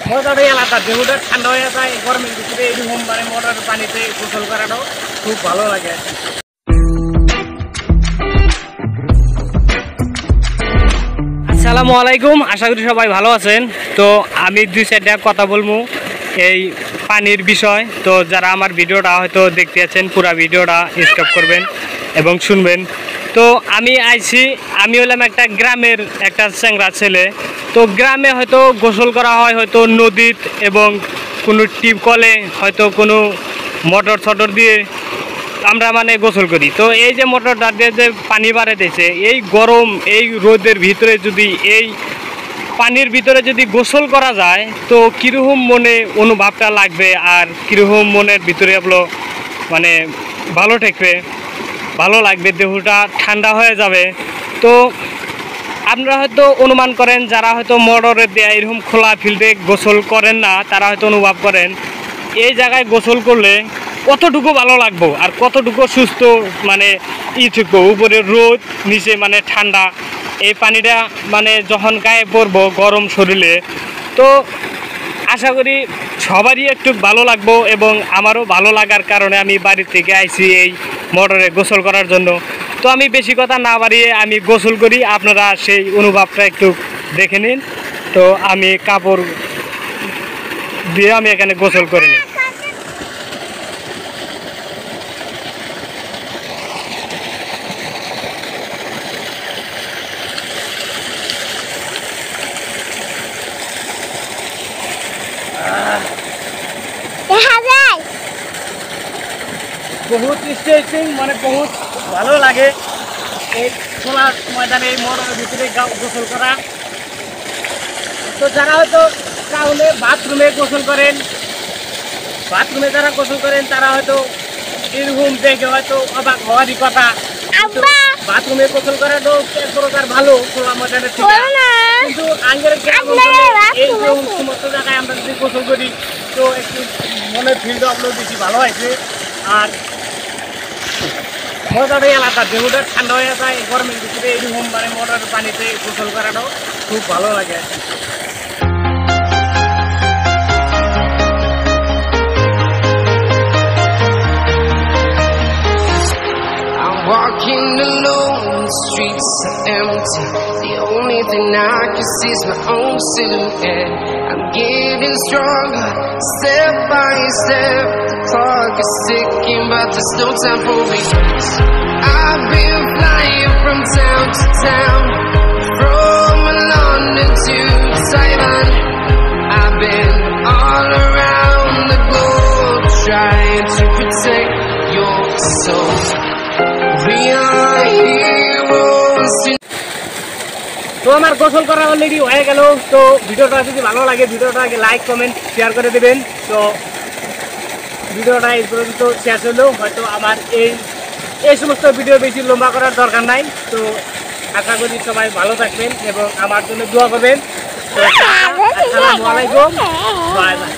মজাটাই আলাদা, দেহটা ঠান্ডা হয়ে যায় গরমের ভিতরে এরকম মানে মোটরের পানিতে গোসল করাটাও খুব ভালো লাগে। আসসালামু আলাইকুম, আশা করি সবাই ভালো আছেন। তো আমি দুই সাইডে কথা বলবো এই পানির বিষয়। তো যারা আমার ভিডিওটা হয়তো দেখতে আছেন পুরো ভিডিওটা স্কিপ করবেন এবং শুনবেন। তো আমি হলাম একটা গ্রামের একটা চ্যাংড়া ছেলে। তো গ্রামে হয়তো গোসল করা হয় হয়তো নদীর এবং কোনো টিউবকলে হয়তো কোনো মোটর দিয়ে আমরা মানে গোসল করি। তো এই যে মোটরটা দিয়ে যে পানি বাড়াইতেছে এই গরম এই রোদের ভিতরে যদি এই পানির ভিতরে যদি গোসল করা যায় তো কীরকম মনে অনুভবটা লাগবে আর কীরকম মনের ভিতরে আপনার মানে ভালো ঠেকবে, ভালো লাগবে, দেহটা ঠান্ডা হয়ে যাবে। তো আপনারা হয়তো অনুমান করেন যারা হয়তো মোটরের দেয়া এরকম খোলা ফিল্ডে গোসল করেন না তারা হয়তো অনুভব করেন এই জায়গায় গোসল করলে কতটুকু ভালো লাগবো আর কতটুকু সুস্থ মানে থাকবো। উপরে রোদ নিচে মানে ঠান্ডা, এই পানিটা মানে যখন গায়ে পড়বো গরম শরীরে তো আশা করি সবারই একটু ভালো লাগবো এবং আমারও ভালো লাগার কারণে আমি বাড়ি থেকে আইছি এই মোটরে গোসল করার জন্য। তো আমি বেশি কথা না বাড়িয়ে আমি গোসল করি, আপনারা সেই অনুভবটা একটু দেখে নিন। তো আমি কাপড় দিয়ে আমি এখানে গোসল করে নিই। বহুত স্ট্রেচিং মানে বহুত ভালো লাগে এই খোলা ময়দানে এই মোটরের ভিতরে গোসল করা। তো যারা হয়তো টাউনে বাথরুমে গোসল করেন, বাথরুমে যারা গোসল করেন তারা হয়তো এরকম দেখে হয়তো অবাক হওয়ারই কথা। বাথরুমে গোসল করাটাও এক প্রকার ভালো খোলা ময়দানের থেকে, কিন্তু আঙ্গের এই সমস্ত জায়গায় আমরা যদি গোসল করি তো একটু মনের ফিলটা আপনার বেশি ভালো হয়েছে আর মজাটাই আলাদা, দেহটা ঠান্ডা হয়ে যায় গরমের ভিতরে এরকম মানে মোটরের পানিতে গোসল করাটাও খুব ভালো লাগে। Walking alone, the streets are empty. The only thing I can see is my own silhouette. I'm getting stronger, step by step. The clock is ticking, but there's no time for regrets. I've been flying from town to town, from London to Taiwan. I've been all around the globe, trying to protect your soul. তো আমার গোসল করা already হয়ে গেল। তো ভিডিওটা যদি ভালো লাগে ভিডিওটাকে লাইক কমেন্ট শেয়ার করে দেবেন। তো ভিডিওটা এই পর্যন্ত শেষ হলো, হয়তো আমার এই সমস্ত ভিডিও বেশি লম্বা করার দরকার নাই। তো আশা করি সবাই ভালো থাকবেন এবং আমার জন্য দোয়া করবেন। আসসালামু আলাইকুম, বাই বাই।